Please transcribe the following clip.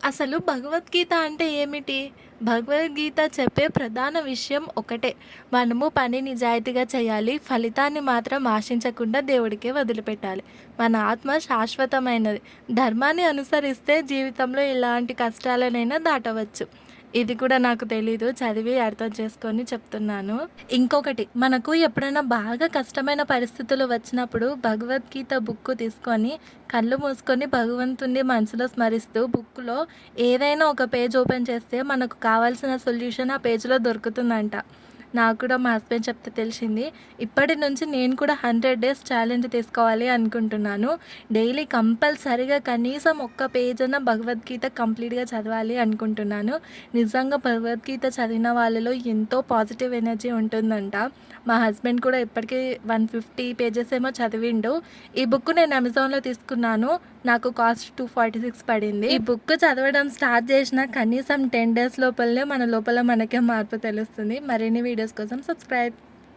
అసలు భగవద్గీత అంటే ఏమిటి? భగవద్గీత చెప్పే ప్రధాన విషయం ఒకటే. మనము పని నిజాయితీగా చేయాలి. ఫలితాన్ని మాత్రం ఆశించకుండా దేవుడికే వదిలిపెట్టాలి. మన ఆత్మ శాశ్వతమైనది. ధర్మాన్ని అనుసరిస్తే జీవితంలో ఎలాంటి కష్టాలనైనా దాటవచ్చు. ఇది కూడా నాకు తెలీదు. చదివి అర్థం చేసుకొని చెప్తున్నాను. ఇంకొకటి, మనకు ఎప్పుడైనా బాగా కష్టమైన పరిస్థితులు వచ్చినప్పుడు భగవద్గీత బుక్కు తీసుకొని కళ్ళు మూసుకొని భగవంతుడిని మనసులో స్మరిస్తూ బుక్‌లో ఏదైనా ఒక పేజ్ ఓపెన్ చేస్తే మనకు కావాల్సిన సొల్యూషన్ ఆ పేజ్‌లో దొరుకుతుందంట. నాకు కూడా మా హస్బెండ్ చెప్తే తెలిసింది. ఇప్పటి నుంచి నేను కూడా 100 డేస్ ఛాలెంజ్ తీసుకోవాలి అనుకుంటున్నాను. డైలీ కంపల్సరీగా కనీసం ఒక్క పేజ్ అన్నా భగవద్గీత కంప్లీట్‌గా చదవాలి అనుకుంటున్నాను. నిజంగా భగవద్గీత చదివిన వాళ్ళలో ఎంతో పాజిటివ్ ఎనర్జీ ఉంటుందంట. మా హస్బెండ్ కూడా ఇప్పటికి 150 పేజెస్ ఏమో చదివిండు. ఈ బుక్ నేను అమెజాన్‌లో తీసుకున్నాను. నాకు కాస్ట్ 246 పడింది. ఈ బుక్ చదవడం స్టార్ట్ చేసిన కనీసం 10 డేస్ లోపలనే మన లోపల మనకే మార్పు తెలుస్తుంది. మరిన్ని వీడియోస్ కోసం సబ్స్క్రైబ్.